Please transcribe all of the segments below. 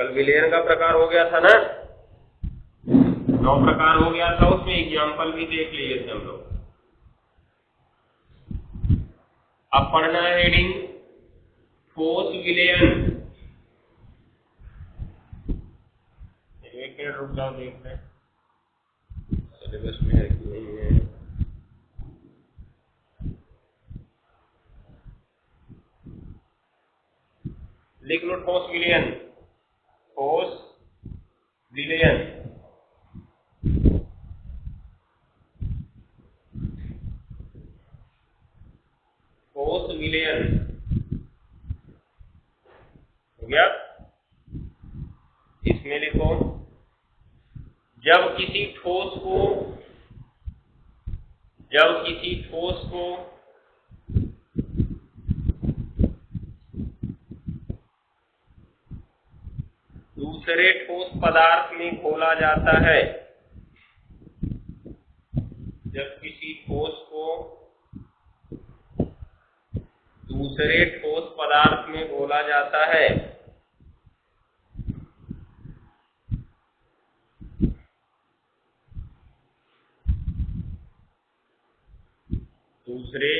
कल विलयन का प्रकार हो गया था ना, 9 प्रकार हो गया था, उसमें एग्जाम्पल भी देख लिए थे हम लोग। अब पढ़ना है हेडिंग ठोस विलयन। एक मिनट रुक जाओ, देख रहे सिलेबस में है कि नहीं है। लिख लो ठोस विलयन, ठोस विलयन। ठोस विलयन हो गया। इसमें लिखो जब किसी ठोस को दूसरे ठोस पदार्थ में घोला जाता है, जब किसी ठोस को दूसरे ठोस पदार्थ में घोला जाता है, दूसरे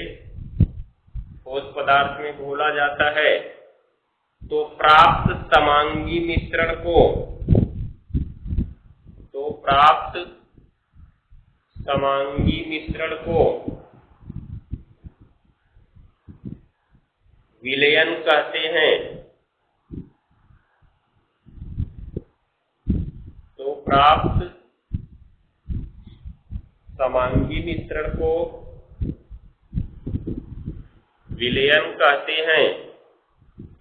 ठोस पदार्थ में घोला जाता है, तो प्राप्त समांगी मिश्रण को विलयन कहते हैं। तो प्राप्त समांगी मिश्रण को विलयन कहते हैं।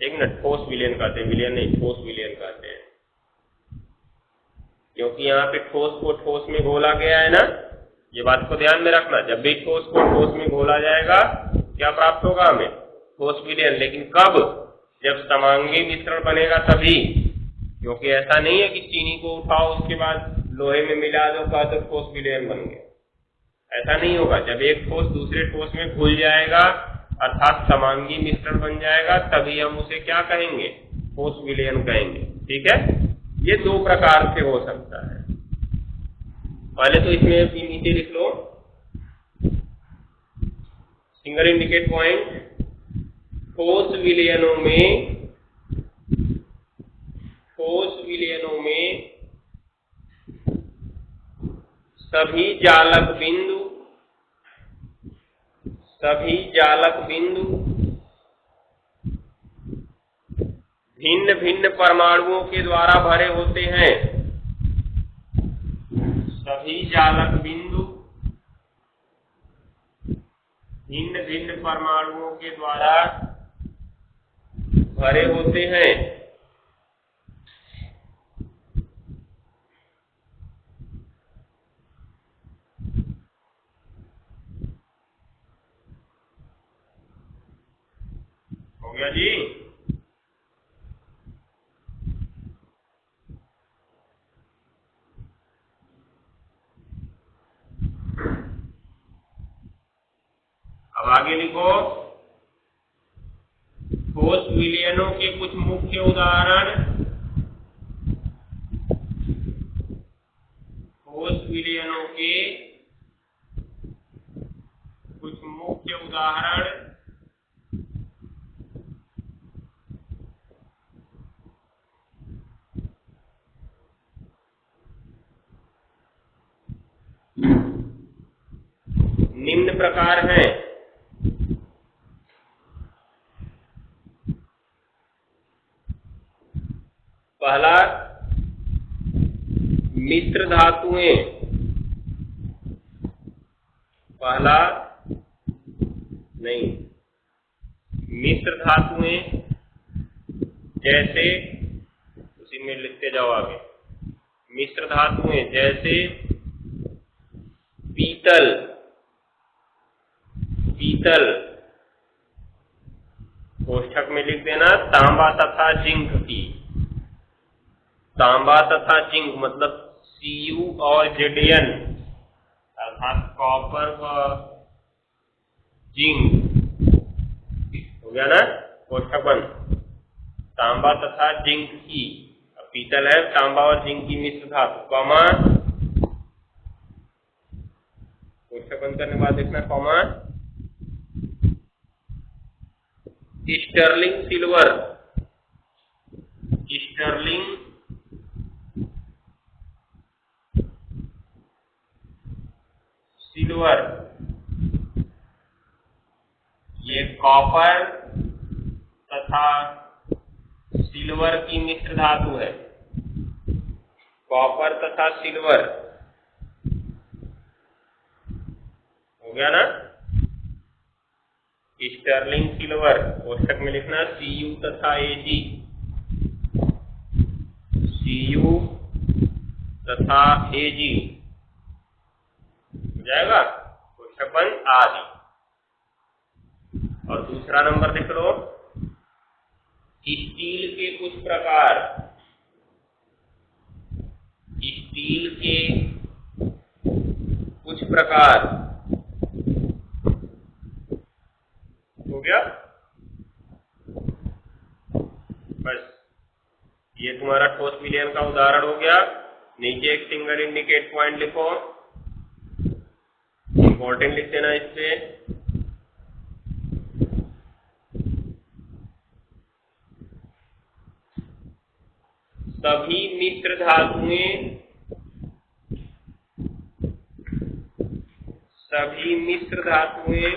एक मिनट, ठोस विलयन कहते हैं, विलयन नहीं, ठोस विलयन कहते हैं, क्योंकि यहाँ पे ठोस को ठोस में घोला गया है ना, ये बात को ध्यान में रखना। जब भी ठोस को ठोस में घोला जाएगा क्या प्राप्त होगा हमें? ठोस विलयन। लेकिन कब? जब समांगी मिश्रण बनेगा तभी, क्योंकि ऐसा नहीं है कि चीनी को उठाओ उसके बाद लोहे में मिला दो का तो ठोस विलयन बन गया। ऐसा नहीं होगा। जब एक ठोस दूसरे ठोस में घुल जाएगा अर्थात समांगी मिश्रण बन जाएगा, तभी हम उसे क्या कहेंगे? ठोस विलयन कहेंगे। ठीक है, ये 2 प्रकार से हो सकता है। पहले तो इसमें नीचे लिख लो सिंगल इंडिकेट पॉइंट। ठोस विलयनों में सभी जालक बिंदु भिन्न भिन्न परमाणुओं के द्वारा भरे होते हैं। सभी जालक बिंदु भिन्न भिन्न परमाणुओं के द्वारा भरे होते हैं। हो गया जी? अब आगे लिखो ठोस विलयनों के कुछ मुख्य उदाहरण। ठोस विलयनों के कुछ मुख्य उदाहरण निम्न प्रकार हैं। पहला, मिश्र धातुएं। मिश्र धातुएं जैसे, उसी में लिखते जाओ आगे। मिश्र धातुएं जैसे पीतल कोष्ठक में लिख देना तांबा तथा जिंक की। तांबा तथा जिंक मतलब Cu और Zn अर्थात कॉपर व जिंक। हो गया ना? कोष्ठक बंद। तांबा तथा जिंक की। पीतल है, तांबा और जिंक की मिश्र धातु, कॉमा, कोष्ठक बंद करने के बाद देखना comma, sterling silver, sterling silver, ये कॉपर तथा सिल्वर की मिश्र धातु है, कॉपर तथा सिल्वर, हो गया ना। स्टर्लिंग सिल्वर, कोष्ठक में लिखना Cu तथा Ag, Cu तथा Ag, हो जाएगा, कोष्ठक बंद आदि। और दूसरा नंबर देख लो, स्टील के कुछ प्रकार, स्टील के कुछ प्रकार, हो गया। बस ये तुम्हारा ठोस विलयन का उदाहरण हो गया। नीचे एक सिंगल इंडिकेट पॉइंट लिखो, इंपॉर्टेंट लिख देना इस पे। सभी मिश्र धातुएं, सभी मिश्र धातुएं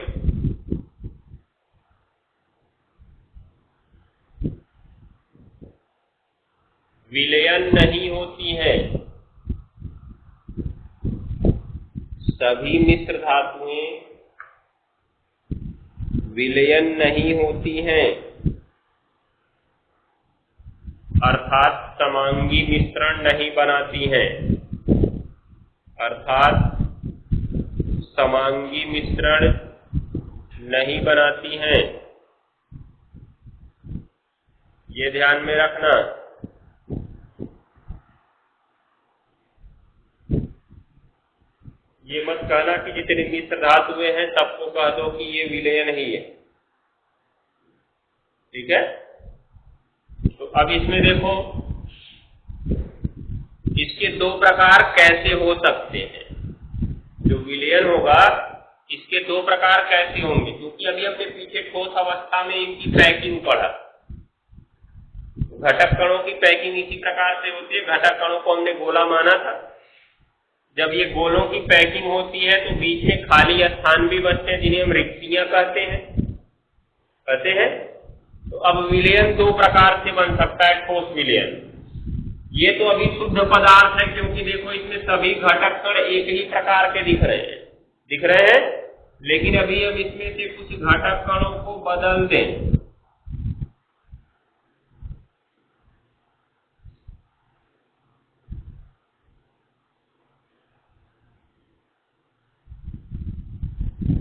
विलयन नहीं होती हैं, सभी मिश्र धातुएं विलयन नहीं होती हैं, अर्थात समांगी मिश्रण नहीं बनाती हैं, अर्थात समांगी मिश्रण नहीं बनाती हैं, ये ध्यान में रखना। ये मत कहना कि जितने मिश्र धातुएं हैं सबको कह दो कि ये विलयन ही है, ठीक है। तो अब इसमें देखो, इसके दो प्रकार कैसे हो सकते हैं, जो विलयन होगा इसके दो प्रकार कैसे होंगे, क्योंकि अभी हमने पीछे ठोस अवस्था में इनकी पैकिंग पढ़ा। घटक कणों की पैकिंग इसी प्रकार से होती है। घटक कणों को हमने गोला माना था। जब ये गोलों की पैकिंग होती है तो बीच में खाली स्थान भी बचते हैं, जिन्हें हम रिक्तियां कहते हैं। तो अब विलयन दो प्रकार से बन सकता है, ठोस विलयन। ये तो अभी शुद्ध पदार्थ है, क्योंकि देखो इसमें सभी घटक कण एक ही प्रकार के दिख रहे हैं, लेकिन अभी हम इसमें से कुछ घटक कणों को बदल दें।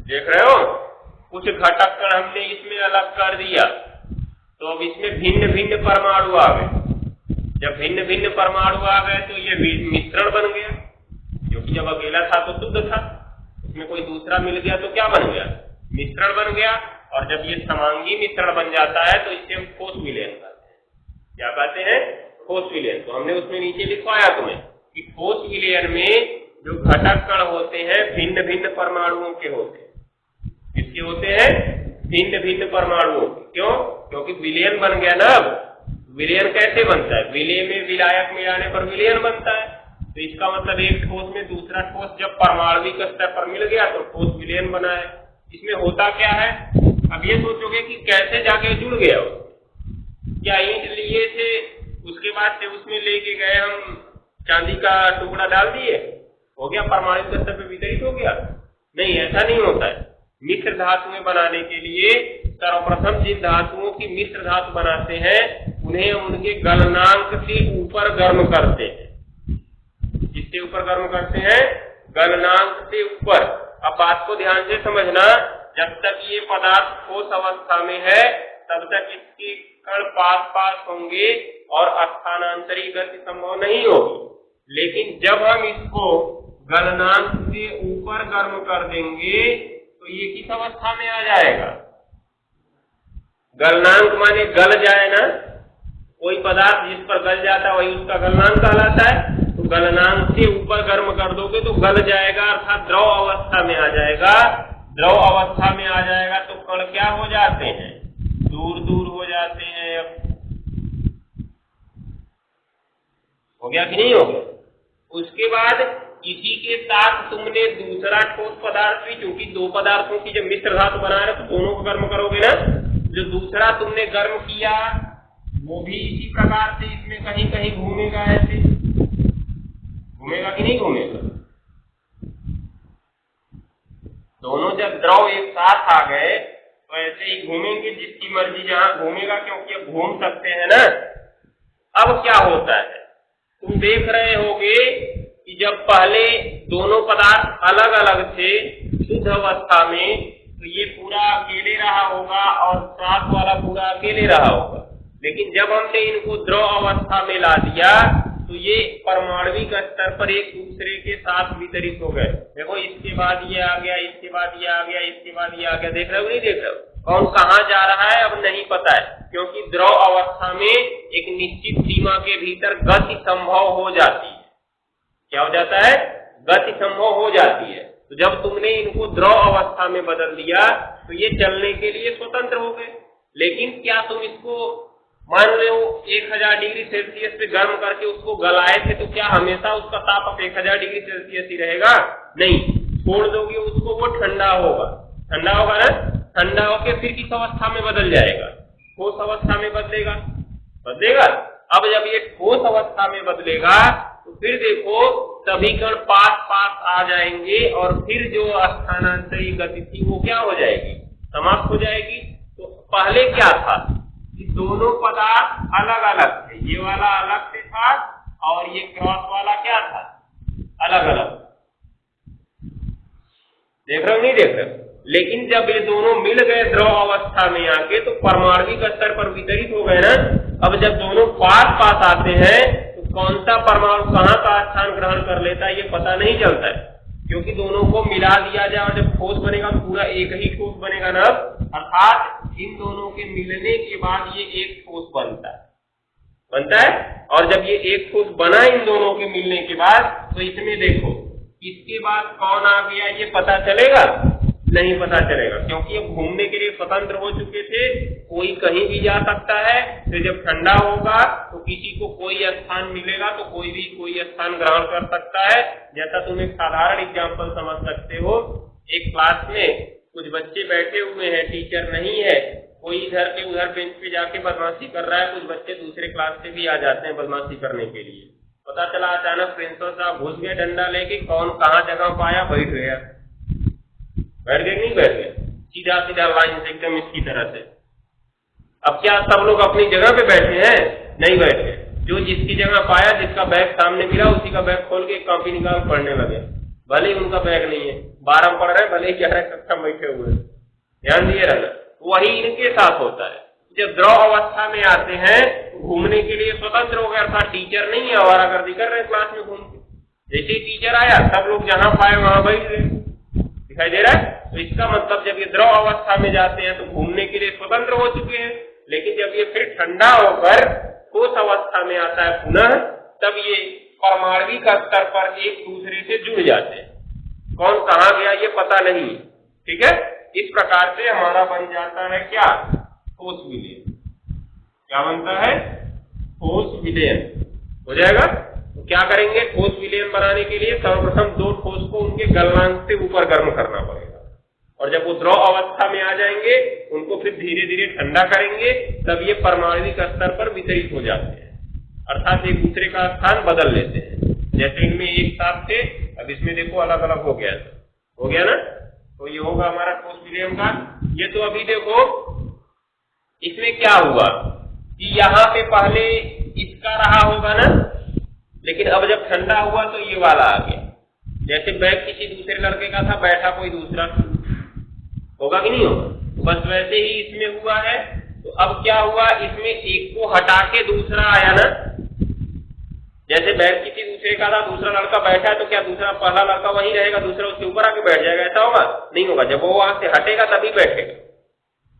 देख रहे हो, कुछ घटक कण हमने इसमें अलग कर दिया, तो अब इसमें भिन्न भिन्न परमाणु आ गए। जब भिन्न भिन्न परमाणु आ गए तो ये मिश्रण बन गया, क्योंकि जब अकेला था तो शुद्ध था, उसमें कोई दूसरा मिल गया तो क्या बन गया, मिश्रण बन गया। और जब ये समांगी मिश्रण बन जाता है तो इसे हम ठोस विलयन कहते हैं। क्या कहते हैं, ठोस विलयन। तो हमने उसमें नीचे लिखवाया तुम्हें कि ठोस विलयन में जो घटक कण होते हैं भिन्न भिन्न परमाणुओं के होते हैं। किसके होते हैं, भिन्न भिन्न परमाणुओं के। क्यों, क्योंकि विलयन बन गया ना। अब विलयन कैसे बनता है, विलय में विलायक मिलाने पर विलयन बनता है। तो इसका मतलब एक ठोस में दूसरा ठोस जब परमाणविक स्तर पर मिल गया तो ठोस विलयन बना है। इसमें होता क्या है, अब ये सोचोगे कि कैसे जाके जुड़ गया वो, क्या ईंट लिए थे उसके बाद से उसमें लेके गए हम चांदी का टुकड़ा डाल दिए, हो गया परमाणु स्तर पर वितरित हो गया? नहीं, ऐसा नहीं होता है। मिश्र धातुएं बनाने के लिए सर्वप्रथम जिन धातुओं की मिश्र धातु बनाते हैं उन्हें उनके गलनांक से ऊपर गर्म करते हैं। किससे ऊपर गर्म करते हैं, गलनांक से ऊपर। अब बात को ध्यान से समझना, जब तक ये पदार्थ ठोस अवस्था में है तब तक इसके कण पास पास होंगे और स्थानांतरी गति संभव नहीं होगी। लेकिन जब हम इसको गलनांक से ऊपर गर्म कर देंगे तो ये किस अवस्था में आ जाएगा, गलनांक माने गल जाए ना, कोई पदार्थ जिस पर गल जाता है वही उसका गलनांक कहलाता है। तो गलनांक से ऊपर गर्म कर दोगे तो गल जाएगा, अर्थात द्रव अवस्था में आ जाएगा। द्रव अवस्था में आ जाएगा तो कण क्या हो जाते हैं, दूर दूर हो जाते हैं। अब हो गया कि नहीं हो गया? उसके बाद इसी के साथ तुमने दूसरा ठोस पदार्थ भी, क्योंकि दो पदार्थों की जब मिश्र धातु बना रहे तो दोनों को गर्म करोगे ना, जो दूसरा तुमने गर्म किया वो भी इसी प्रकार से इसमें कहीं कहीं घूमेगा। ऐसे घूमेगा कि नहीं घूमेगा? दोनों जब द्रव एक साथ आ गए तो ऐसे ही घूमेंगे, जिसकी मर्जी जहां घूमेगा, क्योंकि अब घूम सकते हैं ना। अब क्या होता है, तुम देख रहे होगे कि जब पहले दोनों पदार्थ अलग अलग थे शुद्ध अवस्था में, तो ये पूरा अकेले रहा होगा और साथ वाला पूरा अकेले रहा होगा। लेकिन जब हमने इनको द्रव अवस्था में ला दिया तो ये परमाणविक स्तर पर एक दूसरे के साथ वितरित हो गए। देखो, इसके बाद ये आ गया, इसके बाद ये आ गया, इसके बाद ये आ गया। देख रहे हो नहीं देख रहे हो? कौन कहाँ जा रहा है अब नहीं पता है, क्योंकि द्रव अवस्था में एक निश्चित सीमा के भीतर गति संभव हो जाती है। क्या हो जाता है? गति संभव हो जाती है। तो जब तुमने इनको द्रव अवस्था में बदल दिया तो ये चलने के लिए स्वतंत्र हो गए। लेकिन क्या तुम इसको मान रहे हो 1000 डिग्री सेल्सियस पे गर्म करके उसको गलाए थे, तो क्या हमेशा उसका ताप अब 1000 डिग्री सेल्सियस ही रहेगा? नहीं, छोड़ दोगे उसको, वो ठंडा होगा। ठंडा होगा ना, ठंडा होके फिर किस अवस्था में बदल जाएगा? ठोस अवस्था में बदलेगा। बदलेगा। अब जब ये ठोस अवस्था में बदलेगा तो फिर देखो सभी कण पास पास आ जाएंगे और फिर जो स्थानांतरित गति थी वो क्या हो जाएगी? समाप्त हो जाएगी। तो पहले क्या था कि दोनों पदार्थ अलग अलग थे, ये वाला अलग से था और ये क्रॉस वाला क्या था? अलग अलग। देख रहे हो नहीं देख रहे हो? लेकिन जब ये दोनों मिल गए द्रव अवस्था में आके तो परमाणविक स्तर पर वितरित हो गए ना। अब जब दोनों पास पास आते हैं तो कौन सा परमाणु कहाँ का स्थान ग्रहण कर लेता है ये पता नहीं चलता है, क्योंकि दोनों को मिला दिया जाए और जब ठोस बनेगा तो पूरा एक ही ठोस बनेगा ना। अर्थात इन दोनों के मिलने के बाद ये एक ठोस बनता है। और जब ये एक ठोस बना इन दोनों के मिलने के बाद, तो इसमें देखो इसके बाद कौन आ गया ये पता चलेगा? नहीं पता चलेगा, क्योंकि अब घूमने के लिए स्वतंत्र हो चुके थे। कोई कहीं भी जा सकता है। फिर जब ठंडा होगा तो किसी को कोई स्थान मिलेगा तो कोई भी कोई स्थान ग्रहण कर सकता है। जैसा तुम एक साधारण एग्जाम्पल समझ सकते हो, एक क्लास में कुछ बच्चे बैठे हुए हैं, टीचर नहीं है, कोई इधर के उधर बेंच पे जाके बदमाशी कर रहा है। कुछ बच्चे दूसरे क्लास से भी आ जाते हैं बदमाशी करने के लिए। पता चला अचानक प्रिंसिपल साहब घुस गए डंडा लेके, कौन कहाँ जगह पाया बैठ गया। बैठ गए नहीं बैठ गए? सीधा सीधा लाइन से एकदम इसकी तरह से। अब क्या सब लोग अपनी जगह पे बैठे हैं? नहीं बैठ गए। जो जिसकी जगह पाया, जिसका बैग सामने मिला, उसी का बैग खोल के एक कॉपी निकाल पढ़ने लगे। भले ही उनका बैग नहीं है, 12 पढ़ रहे हैं, भले ही 11 कक्षा में बैठे हुए। ध्यान दिए रहना। वही इनके साथ होता है। जब द्रव अवस्था में आते हैं तो घूमने के लिए स्वतंत्र हो गए, अर्थात टीचर नहीं है, आवारागर्दी कर रहे क्लास में घूम के। जैसे ही टीचर आया सब लोग जहां पाए वहां बैठ गए। दिखाई दे रहा है? तो इसका मतलब जब ये द्रव अवस्था में जाते हैं तो घूमने के लिए स्वतंत्र हो चुके हैं। लेकिन जब ये फिर ठंडा होकर ठोस अवस्था में आता है पुनः, तब ये परमाणविक स्तर पर एक दूसरे से जुड़ जाते हैं। कौन कहाँ गया ये पता नहीं। ठीक है? इस प्रकार से हमारा बन जाता है क्या? ठोस विलयन। क्या बनता है? ठोस विलयन हो जाएगा। तो क्या करेंगे? ठोस विलयन बनाने के लिए सर्वप्रथम दो ठोस को उनके गलनांक से ऊपर गर्म करना पड़ेगा, और जब वो द्रव अवस्था में आ जाएंगे उनको फिर धीरे धीरे ठंडा करेंगे, तब ये परमाणविक स्तर पर वितरित हो जाते हैं, अर्थात एक दूसरे का स्थान बदल लेते हैं। जैसे इनमें एक साथ थे, अब इसमें देखो अलग अलग हो गया ना। तो ये होगा हमारा ठोस विलयन का। ये तो अभी देखो इसमें क्या हुआ कि यहाँ पे पहले इसका रहा होगा ना, लेकिन अब जब ठंडा हुआ तो ये वाला आ गया। जैसे बैग किसी दूसरे लड़के का था, बैठा कोई दूसरा, होगा कि नहीं होगा? तो बस वैसे ही इसमें हुआ है। तो अब क्या हुआ, इसमें एक को हटा के दूसरा आया ना। जैसे बैग किसी दूसरे का था, दूसरा लड़का बैठा है, तो क्या दूसरा पहला लड़का वहीं रहेगा, दूसरा उसके ऊपर आके बैठ जाएगा? ऐसा होगा? नहीं होगा। जब वो वहां से हटेगा तभी बैठेगा।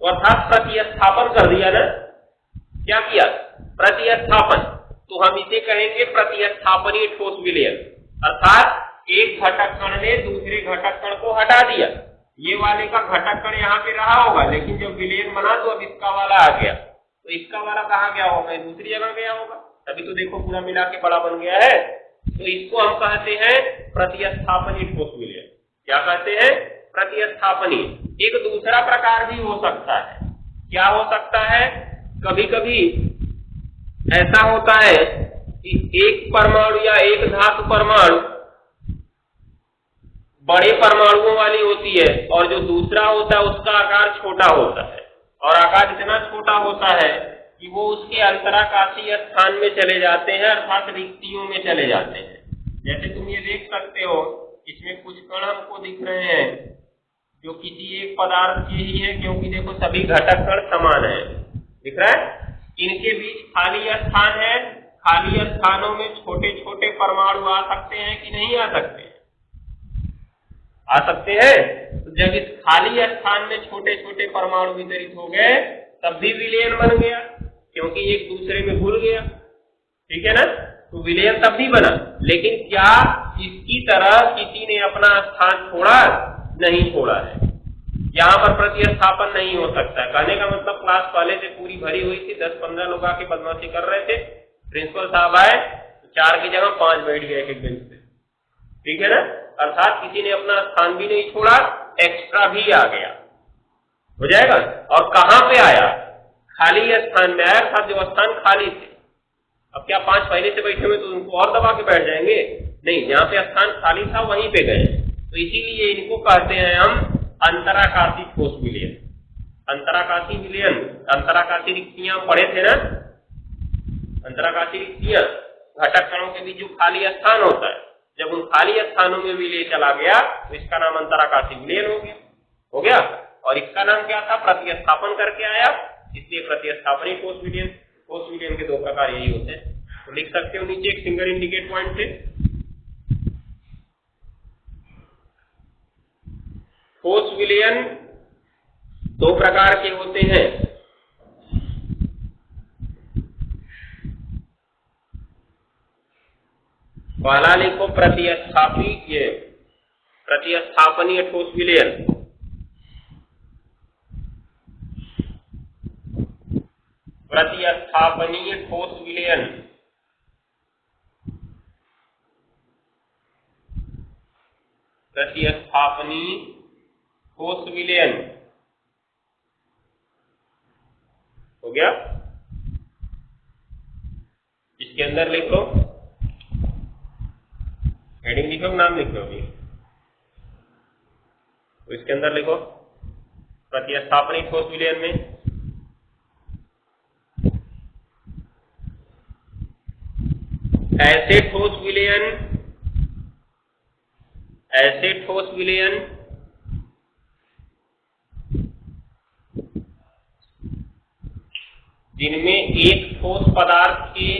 अर्थात प्रतिस्थापन कर दिया ना। क्या किया? प्रतिस्थापन, तो हम इसे कहेंगे प्रतिस्थापनीय ठोस विलयन। अर्थात एक घटक कण ने दूसरे घटक कण को हटा दिया, ये वाले का घटक कण यहाँ पे रहा होगा, लेकिन जब विलयन बना तो अब इसका वाला आ गया, तो इसका वाला कहाँ गया होगा, दूसरी जगह गया होगा, तभी तो देखो पूरा मिला के बड़ा बन गया है। तो इसको हम कहते हैं प्रतिस्थापनीय ठोस विलयन। क्या कहते हैं? प्रतिस्थापनीय। एक दूसरा प्रकार भी हो सकता है, क्या हो सकता है? कभी कभी ऐसा होता है कि एक परमाणु या एक धातु परमाणु बड़े परमाणुओं वाली होती है और जो दूसरा होता है उसका आकार छोटा होता है, और आकार इतना छोटा होता है कि वो उसके अंतराकाशीय स्थान में चले जाते हैं, अर्थात रिक्तियों में चले जाते हैं। जैसे तुम ये देख सकते हो, इसमें कुछ कण हमको दिख रहे हैं जो किसी एक पदार्थ के ही है, क्योंकि देखो सभी घटक कण समान है, दिख रहा है। इनके बीच खाली स्थान है, खाली स्थानों में छोटे छोटे परमाणु आ सकते हैं कि नहीं आ सकते? आ सकते हैं। तो जब इस खाली स्थान में छोटे छोटे परमाणु वितरित हो गए तब भी विलयन बन गया, क्योंकि एक दूसरे में घुल गया, ठीक है ना, तो विलयन तब भी बना। लेकिन क्या इसकी तरह किसी ने अपना स्थान छोड़ा? नहीं छोड़ा है। यहाँ पर प्रतिस्थापन नहीं हो सकता। कहने का मतलब क्लास पहले से पूरी भरी हुई थी, 10-15 लोग आके बदमाशी कर रहे थे, प्रिंसिपल साहब आए तो 4 की जगह 5 बैठ गए एक बेंच पे, ठीक है ना। अर्थात किसी ने अपना स्थान भी नहीं छोड़ा, एक्स्ट्रा भी आ गया, हो जाएगा। और कहां पे आया? खाली स्थान में आया, अर्थात जो स्थान खाली थे। अब क्या 5 पहले से बैठे हुए तो उनको और दबा के बैठ जाएंगे? नहीं, जहां पे स्थान खाली था वहीं पे गए। तो इसीलिए इनको कहते हैं हम अंतराकाशी ठोस विलयन। अंतराकाशी विलयन, अंतराकाशी रिक्तियां पढ़े थे ना, अंतराकाशी रिक्तियां, घटक कणों के बीच जो खाली स्थान होता है, जब उन खाली स्थानों में विलय चला गया तो इसका नाम अंतराकाशी विलयन हो गया, हो गया। और इसका नाम क्या था? प्रतिस्थापन करके आया, इसलिए प्रतिस्थापनीय ठोस विलयन। ठोस विलयन के 2 प्रकार यही होते हैं, तो लिख सकते हो नीचे एक फिंगर इंडिकेट पॉइंट से। ठोस विलयन 2 प्रकार के होते हैं। पहला लिखो प्रतिस्थापनीय ठोस विलयन। प्रतिस्थापनीय ठोस विलयन, प्रतिस्थापनीय ठोस विलयन हो गया। इसके अंदर लिखो, हेडिंग लिखो, नाम लिख लो अभी, तो इसके अंदर लिखो प्रतिस्थापनीय ठोस विलयन में ऐसे ठोस विलयन जिनमें एक ठोस पदार्थ के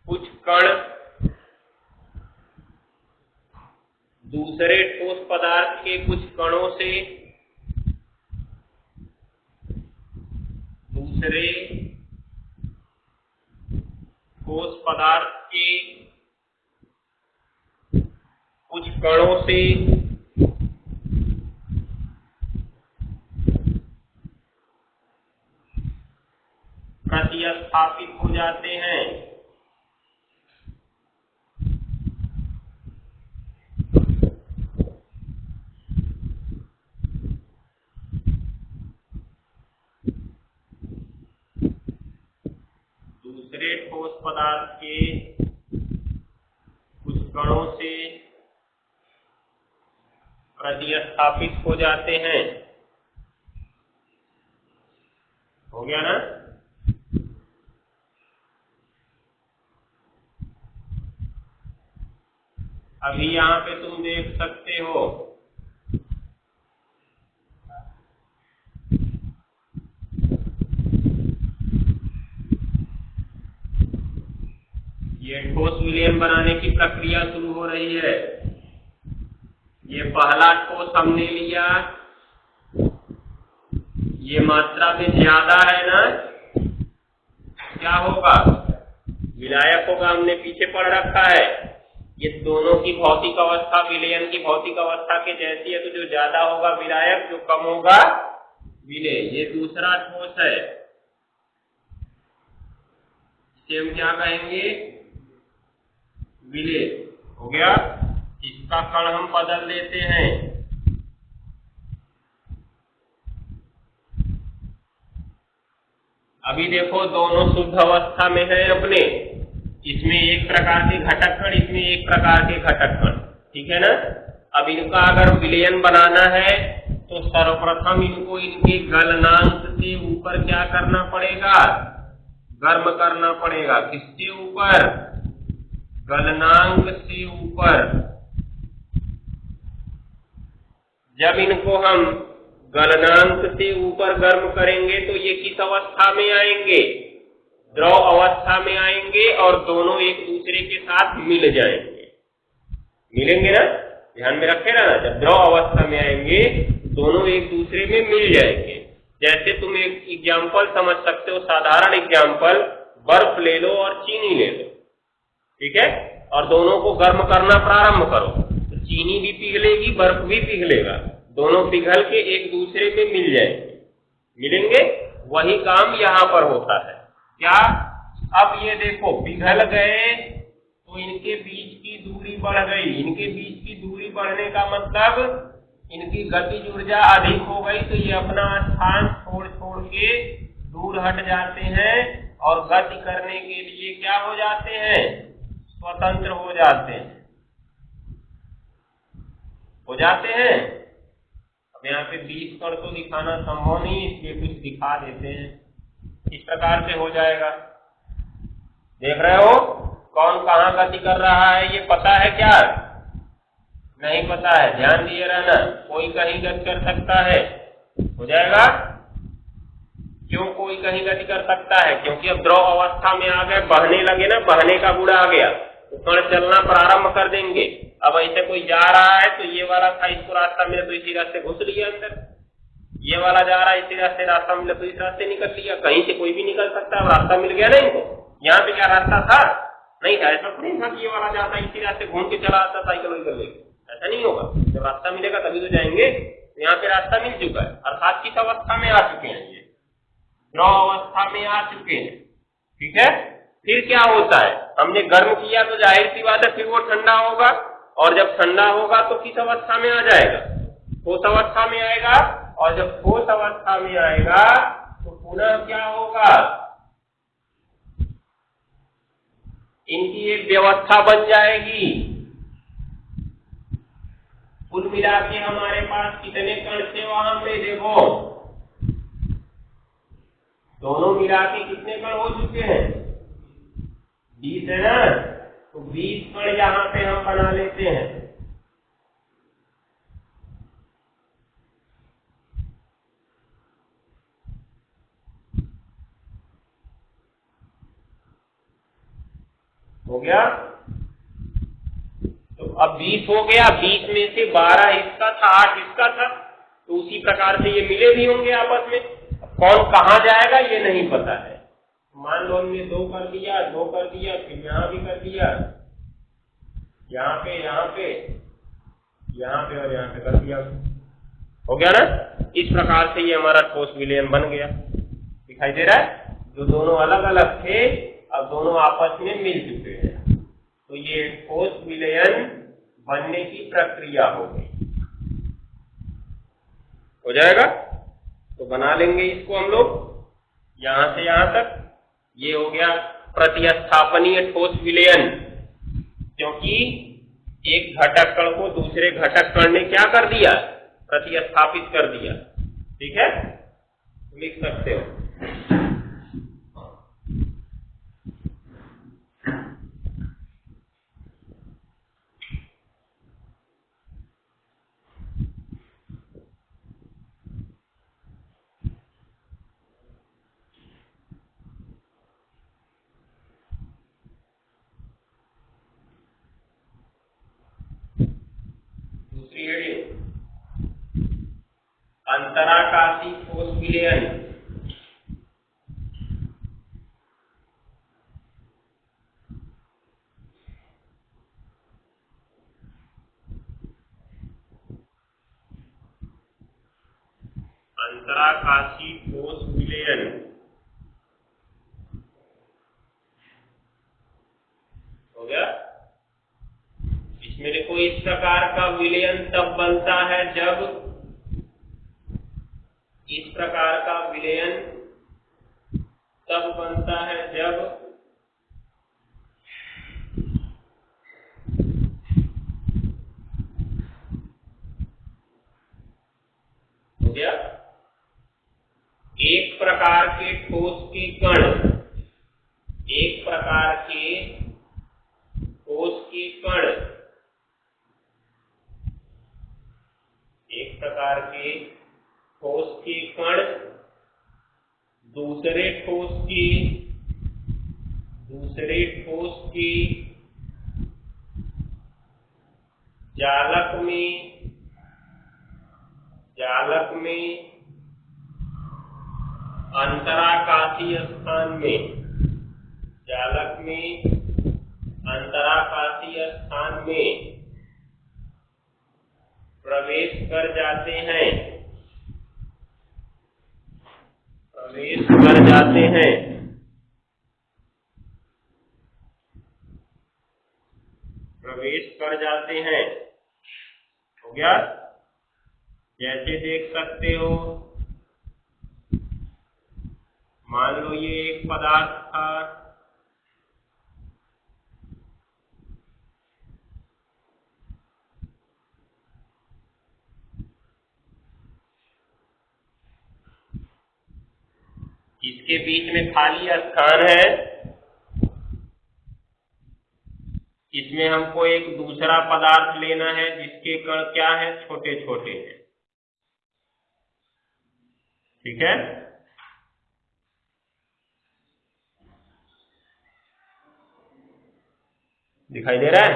कुछ कण दूसरे ठोस पदार्थ के कुछ कणों से दूसरे ठोस पदार्थ के कुछ कणों से प्रतिस्थापित हो जाते हैं। दूसरे ठोस पदार्थ के कुछ कणों से प्रतिस्थापित हो जाते हैं। हो गया ना? अभी यहां पे तुम देख सकते हो ये ठोस विलयन बनाने की प्रक्रिया शुरू हो रही है। ये पहला ठोस हमने लिया, ये मात्रा में ज्यादा है ना, क्या होगा, विलायक होगा, हमने पीछे पढ़ रखा है। ये दोनों की भौतिक अवस्था विलयन की भौतिक अवस्था के जैसी है, तो जो ज्यादा होगा विलायक, जो कम होगा विलेय। ये दूसरा ठोस है, इसे हम क्या कहेंगे, विलेय। हो गया। इसका कण हम बदल देते हैं। अभी देखो दोनों शुद्ध अवस्था में है अपने, इसमें एक प्रकार के घटक कण, इसमें एक प्रकार के घटक कण, ठीक है ना। अब इनका अगर विलयन बनाना है तो सर्वप्रथम इनको इनके गलनांक से ऊपर क्या करना पड़ेगा, गर्म करना पड़ेगा। किससे ऊपर, गलनांक से ऊपर। जब इनको हम गलनांक से ऊपर गर्म करेंगे तो ये किस अवस्था में आएंगे, द्रव अवस्था में आएंगे, और दोनों एक दूसरे के साथ मिल जाएंगे। मिलेंगे ना, ध्यान में रखे ना, जब द्रव अवस्था में आएंगे दोनों एक दूसरे में मिल जाएंगे। जैसे तुम एक एग्जाम्पल समझ सकते हो, साधारण एग्जाम्पल, बर्फ ले लो और चीनी ले लो, ठीक है, और दोनों को गर्म करना प्रारंभ करो, तो चीनी भी पिघलेगी, बर्फ भी पिघलेगा, दोनों पिघल के एक दूसरे में मिल जाएंगे, मिलेंगे। वही काम यहाँ पर होता है। क्या, अब ये देखो पिघल गए तो इनके बीच की दूरी बढ़ गई। इनके बीच की दूरी बढ़ने का मतलब इनकी गतिज ऊर्जा अधिक हो गई, तो ये अपना स्थान छोड़ छोड़ के दूर हट जाते हैं और गति करने के लिए क्या हो जाते हैं, स्वतंत्र हो जाते हैं, हो जाते हैं। अब यहाँ पे 20 कण तो दिखाना संभव नहीं, इसलिए कुछ दिखा देते हैं। इस प्रकार से हो जाएगा। देख रहे हो कौन कहाँ गति कर रहा है, ये पता है क्या, नहीं पता है, ध्यान दिए रहना। कोई कहीं गति कर सकता है, हो जाएगा। क्यों कोई कहीं गति कर सकता है, क्योंकि अब द्रव अवस्था में आ गए, बहने लगे ना, बहने का गुण आ गया, तो कण चलना प्रारंभ कर देंगे। अब ऐसे कोई जा रहा है तो ये वाला था, इसको रास्ता मिला तो इसी रास्ते घुस लिया अंदर, ये वाला जा रहा है इसी रास्ता मिला तो इस रास्ते निकल लिया। कहीं से कोई भी निकल सकता है, रास्ता मिल गया ना इनको। यहाँ पे क्या रास्ता था, नहीं था, ऐसा नहीं था कि ये वाला जाता इसी रास्ते घूम के चला आता साइकिल वाइकल लेके, ऐसा नहीं होगा। जब रास्ता मिलेगा तभी तो जाएंगे। तो यहाँ पे रास्ता मिल चुका है, अर्थात किस अवस्था में आ चुके हैं, ये द्रव अवस्था में आ चुके हैं, ठीक है। फिर क्या होता है, हमने गर्म किया तो जाहिर सी बात है फिर वो ठंडा होगा, और जब ठंडा होगा तो किस अवस्था में आ जाएगा, ठोस अवस्था में आएगा, और जब ठोस अवस्था में आएगा तो पुनः क्या होगा, इनकी एक व्यवस्था बन जाएगी। कुल मिला के हमारे पास कितने कण थे वहां पे, देखो दोनों मिला के कितने कण हो चुके हैं, 20 है ना, तो 20 कण यहां पे हम बना लेते हैं। हो गया, तो अब 20 हो गया, 20 में से 12 इसका था, 8 इसका था, तो उसी प्रकार से ये मिले भी होंगे आपस में। कौन कहां जाएगा ये नहीं पता है। मान लो हमने 2 कर दिया, 2 कर दिया, फिर यहां भी कर दिया, यहाँ पे यहाँ पे यहाँ पे और यहाँ पे कर दिया, हो गया ना। इस प्रकार से ये हमारा ठोस विलयन बन गया, दिखाई दे रहा है। जो दोनों अलग अलग थे अब दोनों आपस में मिल चुके हैं, तो ये ठोस विलयन बनने की प्रक्रिया हो गई, हो जाएगा। तो बना लेंगे इसको हम लोग यहां से यहां तक। ये हो गया प्रतिस्थापनीय ठोस विलयन, क्योंकि एक घटक कण को दूसरे घटक कण ने क्या कर दिया, प्रतिस्थापित कर दिया, ठीक है, लिख सकते हो। मीटिएडिंग, अंतराकाशी ठोस विलयन, अंतराकाशी ठोस विलयन हो गया। इसमें देखो इस प्रकार का विलयन तब बनता है जब, इस प्रकार का विलयन तब बनता है जब हो गया एक प्रकार के ठोस के कण, एक प्रकार के ठोस के कण, एक प्रकार के ठोस के कण दूसरे ठोस के जालक में अंतराकाशीय स्थान में, जालक में अंतराकाशीय स्थान में प्रवेश कर जाते हैं, प्रवेश कर जाते हैं, प्रवेश कर जाते हैं। हो गया। जैसे देख सकते हो, मान लो ये एक पदार्थ था, इसके बीच में खाली स्थान है, इसमें हमको एक दूसरा पदार्थ लेना है जिसके कण क्या है, छोटे छोटे हैं। ठीक है। दिखाई दे रहा है।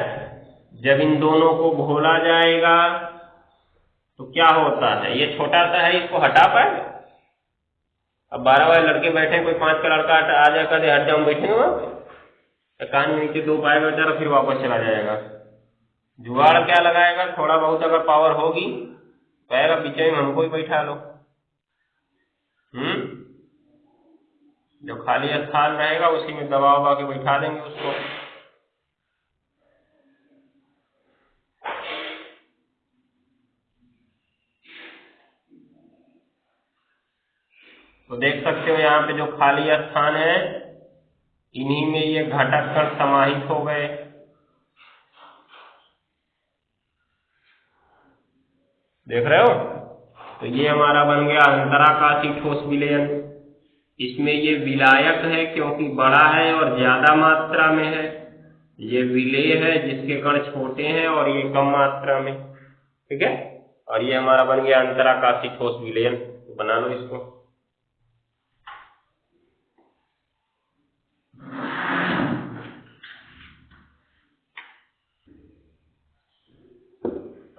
जब इन दोनों को घोला जाएगा तो क्या होता है, ये छोटा सा है, इसको हटा पाएगा? अब 12 वाले लड़के बैठे, कोई 5 का लड़का आ जाकर हट जाऊं, बैठेंगे वहां पे? कान नीचे 2 पाएगा बेचारा, फिर वापस चला जाएगा। जुगाड़ क्या लगाएगा, थोड़ा बहुत अगर पावर होगी कहेगा बीच में हमको ही बैठा लो। जो खाली स्थान रहेगा उसी में दबा उबा के बैठा देंगे उसको। तो देख सकते हो यहाँ पे जो खाली स्थान है, इन्हीं में ये घटक कण समाहित हो गए। देख रहे हो? तो ये हमारा बन गया अंतराकाशी ठोस विलयन। इसमें ये विलायक है क्योंकि बड़ा है और ज्यादा मात्रा में है, ये विलेय है जिसके कण छोटे हैं और ये कम मात्रा में। ठीक है। और ये हमारा बन गया अंतराकाशी ठोस विलयन। बना लो इसको।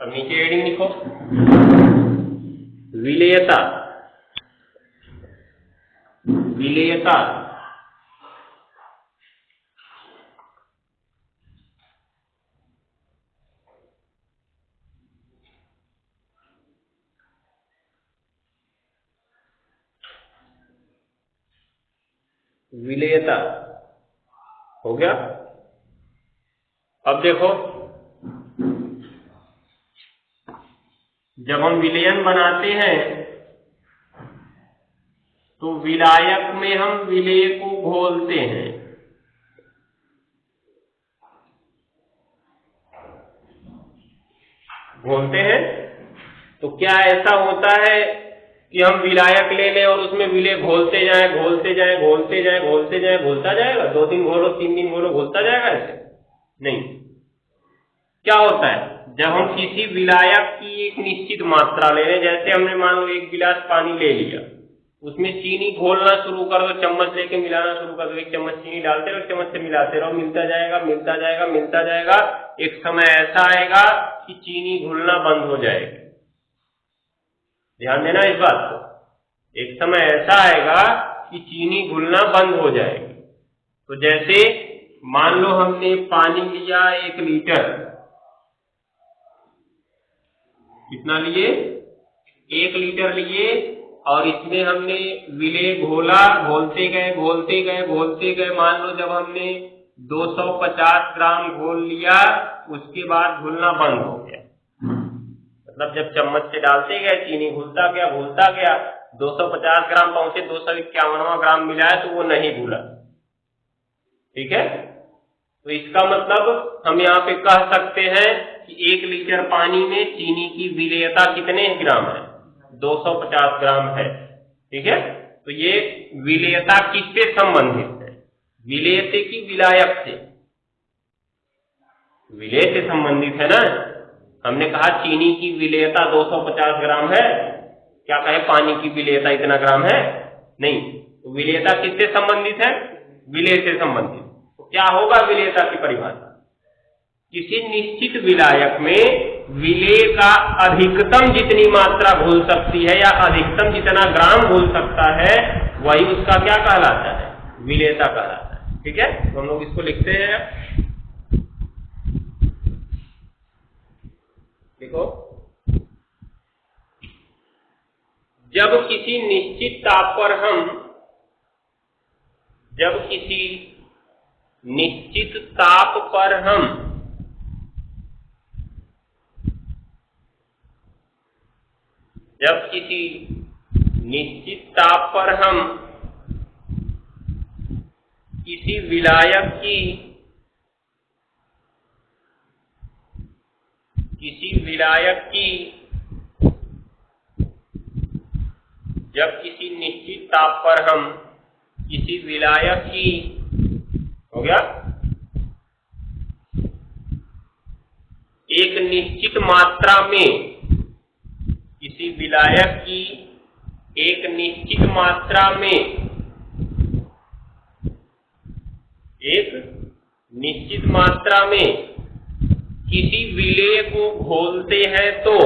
अब नीचे हेडिंग लिखो, विलेयता। विलेयता विलेयता हो गया। अब देखो, जब हम विलयन बनाते हैं तो विलायक में हम विलेय को घोलते हैं। घोलते हैं तो क्या ऐसा होता है कि हम विलायक ले लें और उसमें विलेय घोलते जाएं, घोलते जाएं, घोलते जाएं, घोलते जाएं, घोलता जाएगा? 2 दिन घोलो, 3 दिन घोलो, घोलता जाएगा ऐसे? नहीं। क्या होता है, जब हम किसी विलायक की एक निश्चित मात्रा ले लें, जैसे हमने मान लो 1 गिलास पानी ले लिया, उसमें चीनी घोलना शुरू कर दो, चम्मच लेके मिलाना शुरू कर दो, एक चम्मच चीनी डालते रहो, एक चम्मच से मिलाते रहो, मिलता जाएगा मिलता जाएगा मिलता जाएगा, एक समय ऐसा आएगा कि चीनी घुलना बंद हो जाएगी। ध्यान देना इस बात को, एक समय ऐसा आएगा कि चीनी घुलना बंद हो जाएगी। तो जैसे मान लो हमने पानी लिया 1 लीटर, कितना लिए? 1 लीटर लिए, और इसमें हमने विलेय घोला, घोलते गए, मान लो जब हमने 250 ग्राम घोल लिया, उसके बाद घुलना बंद हो गया। मतलब जब चम्मच से डालते गए चीनी घुलता गया, 250 ग्राम पहुंचे, 251वां ग्राम मिला है तो वो नहीं घुला। ठीक है, तो इसका मतलब हम यहाँ पे कह सकते हैं कि 1 लीटर पानी में चीनी की विलेयता कितने ग्राम है? 250 ग्राम है। ठीक है, तो ये विलेयता किससे संबंधित है? विलेय से कि विलायक से? विलेय से संबंधित है ना। हमने कहा चीनी की विलेयता 250 ग्राम है, क्या कहे पानी की विलेयता इतना ग्राम है? नहीं। तो विलेयता किससे संबंधित है? विलेय से संबंधित। तो क्या होगा विलेयता की परिभाषा? किसी निश्चित विलायक में विलेय का अधिकतम जितनी मात्रा घुल सकती है या अधिकतम जितना ग्राम घुल सकता है, वही उसका क्या कहलाता है? विलेयता कहलाता है। ठीक है, तो हम लोग इसको लिखते हैं। देखो, जब किसी निश्चित ताप पर हम जब किसी निश्चित ताप पर हम किसी विलायक की जब किसी निश्चित ताप पर हम किसी विलायक की हो गया एक निश्चित मात्रा में किसी विलायक की एक निश्चित मात्रा में किसी विलेय को घोलते हैं तो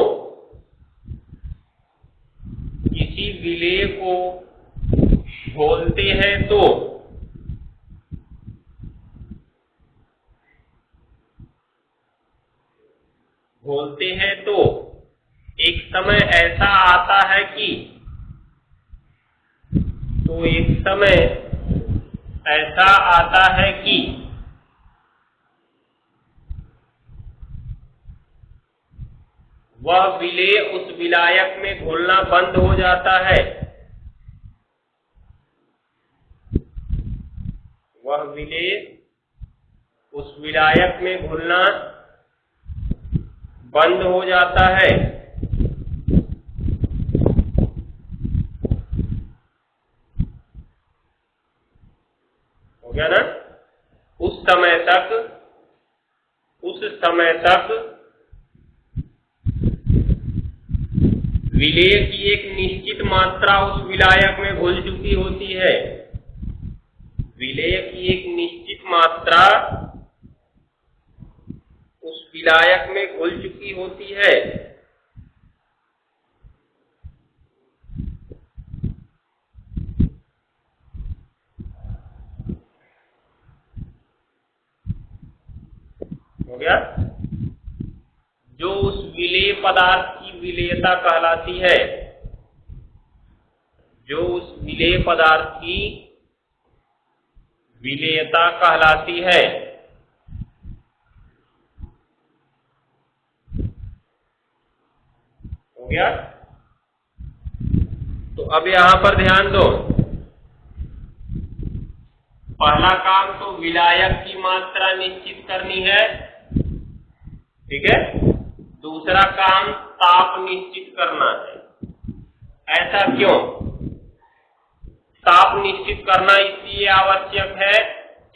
एक समय ऐसा आता है कि वह विलेय उस विलायक में घुलना बंद हो जाता है। वह विलेय उस विलायक में घुलना बंद हो जाता है। हो गया ना? उस समय तक विलेय की एक निश्चित मात्रा उस विलायक में घुल चुकी होती है। विलेय की एक निश्चित मात्रा उस विलायक में घुल चुकी होती है। हो गया? जो उस विलेय पदार्थ की विलेयता कहलाती है, जो उस विलेय पदार्थ की विलेयता कहलाती है। हो गया? तो अब यहां पर ध्यान दो, पहला काम तो विलायक की मात्रा निश्चित करनी है। ठीक है? दूसरा काम ताप निश्चित करना है। ऐसा क्यों? ताप निश्चित करना इसलिए आवश्यक है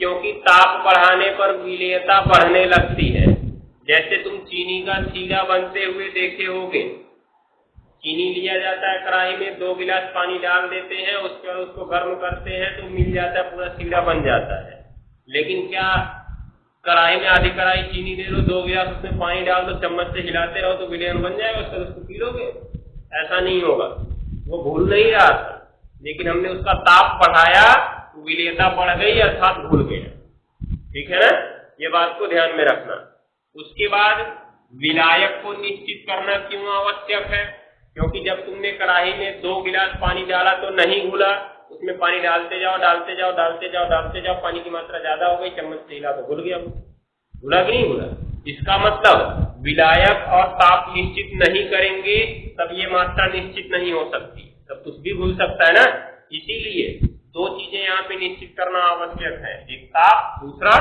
क्योंकि ताप बढ़ाने पर विलेयता बढ़ने लगती है। जैसे तुम चीनी का चीला बनते हुए देखे होगे, चीनी लिया जाता है कढ़ाई में, 2 गिलास पानी डाल देते हैं, उसके बाद उसको गर्म करते हैं तो मिल जाता है, पूरा सीरा बन जाता है। लेकिन क्या कढ़ाई में आधी कढ़ाई चीनी दे दो, 2 गिलास उसमें पानी डाल दो, चम्मच से हिलाते रहो तो विलेयन बन जाएगा, उसके बाद उसको पी लोगे? ऐसा नहीं होगा। वो भूल नहीं रहा था, लेकिन हमने उसका ताप बढ़ाया, विलेयता बढ़ गई अर्थात भूल गया। ठीक है ना, ये बात को ध्यान में रखना। उसके बाद विलायक को निश्चित करना क्यों आवश्यक है? क्योंकि जब तुमने कढ़ाई में 2 गिलास पानी डाला तो नहीं घुला, उसमें पानी डालते जाओ डालते जाओ डालते जाओ डालते जाओ, पानी की मात्रा ज्यादा हो गई, चम्मच से हिला तो घुल गया। घुला कि नहीं घुला? इसका मतलब विलायक और ताप निश्चित नहीं करेंगे तब ये मात्रा निश्चित नहीं हो सकती, तब कुछ भी भूल सकता है ना। इसीलिए 2 चीजें यहाँ पे निश्चित करना आवश्यक है, एक ताप, दूसरा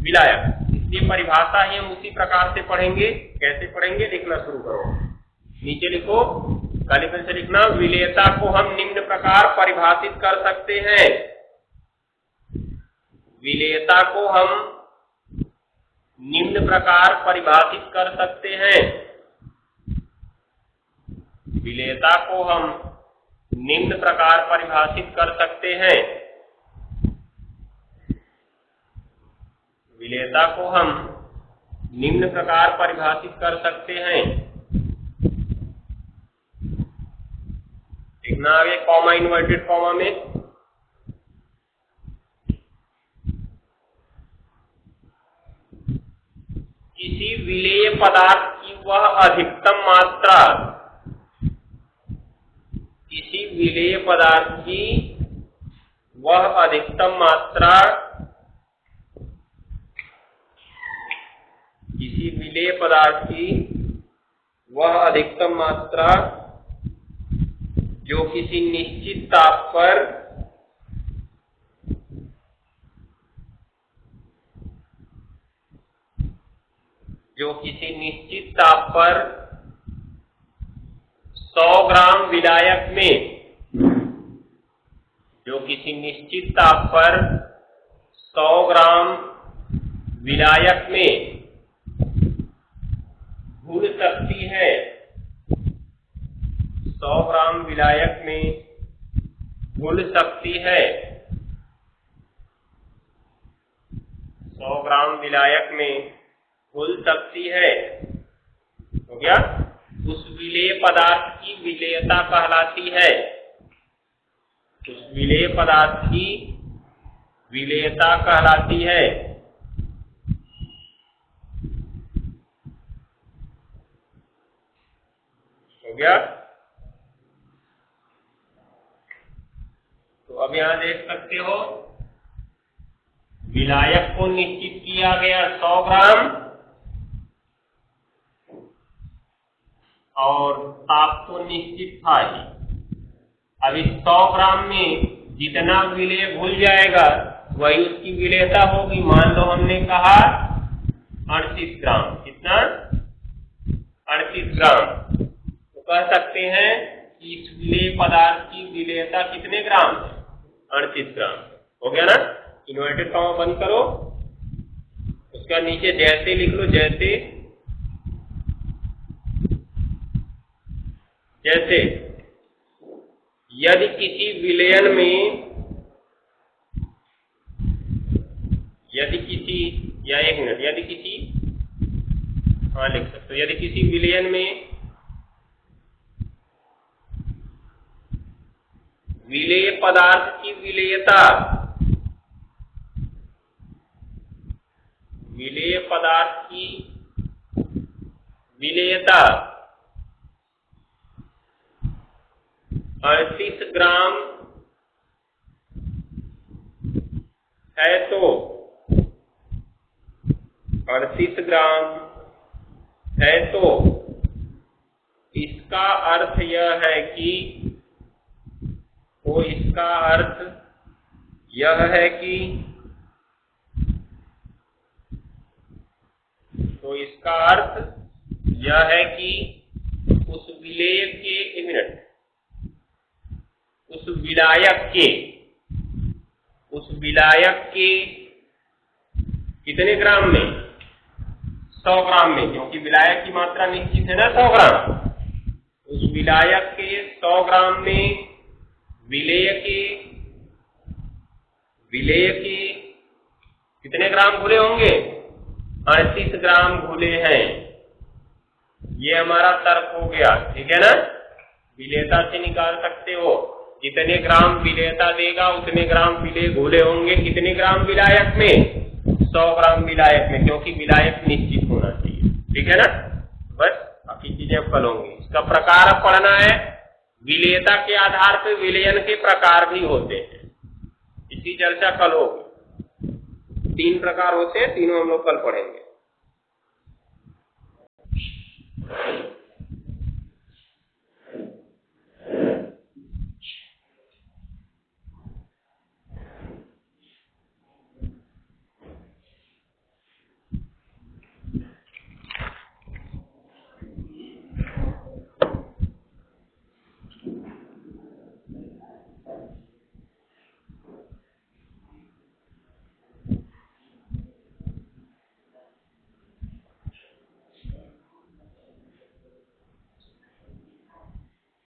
विलायक। इसलिए परिभाषा ही हम उसी प्रकार से पढ़ेंगे। कैसे पढ़ेंगे? लिखना शुरू करो, नीचे लिखो, काले पेन से लिखना। विलेयता को हम निम्न प्रकार परिभाषित कर सकते हैं। विलेयता को हम निम्न प्रकार परिभाषित कर सकते हैं। विलेयता को हम निम्न प्रकार परिभाषित कर सकते हैं। विलेयता को हम निम्न प्रकार परिभाषित कर सकते हैं। लिखना आगे कॉमा, इन्वर्टेड कॉमा में, किसी विलेय पदार्थ की वह अधिकतम मात्रा, किसी विलेय पदार्थ की वह अधिकतम मात्रा, किसी विलेय पदार्थ की वह अधिकतम मात्रा जो किसी निश्चित ताप पर पर 100 ग्राम विलायक में, जो किसी निश्चित ताप पर 100 ग्राम विलायक में घुल सकती है, 100 ग्राम विलायक में घुल सकती है, 100 ग्राम विलायक में घुल सकती है, हो गया? उस विलेय पदार्थ की विलेयता कहलाती है। उस विलेय पदार्थ की विलेयता कहलाती है। हो गया? तो अब यहां देख सकते हो, विलायक को निश्चित किया गया 100 ग्राम और ताप को निश्चित था ही। अब इस 100 ग्राम में जितना विलेय घुल जाएगा वही उसकी विलेयता होगी। मान लो हमने कहा 38 ग्राम, कितना? 38 ग्राम। तो कह सकते हैं कि इस विलेय पदार्थ की विलेयता कितने ग्राम है? 38 ग्राम। हो गया ना? इन्वर्टेड कॉमा बंद करो, उसका नीचे जैसे लिख लो, जैसे जैसे यदि किसी विलयन में, यदि किसी, या एक मिनट, यदि किसी, हाँ लिख सकते हो, यदि किसी विलयन में विलेय पदार्थ की विलेयता, विलेय पदार्थ की विलेयता 38 ग्राम है तो 38 ग्राम है तो इसका अर्थ यह है कि, तो इसका अर्थ यह है कि, तो इसका अर्थ यह है कि उस विलेय के, एक मिनट, उस विलायक के कितने ग्राम में? 100 ग्राम में, क्योंकि विलायक की मात्रा निश्चित है ना 100 ग्राम। उस विलायक के 100 ग्राम में विलेय के कितने ग्राम घुले होंगे? 38 ग्राम घुले हैं। ये हमारा तर्क हो गया, ठीक है ना। विलेयता से निकाल सकते हो, जितने ग्राम विलेयता देगा उतने ग्राम विलेय घुले होंगे कितने ग्राम विलायक में? 100 ग्राम विलायक में, क्योंकि विलायक निश्चित होना चाहिए, ठीक है ना। बस बाकी चीजें फल होंगी। इसका प्रकार अब पढ़ना है। विलेयता के आधार पर विलयन के प्रकार भी होते हैं, इसकी चर्चा कल होगी। 3 प्रकार होते हैं, तीनों हम लोग कल पढ़ेंगे।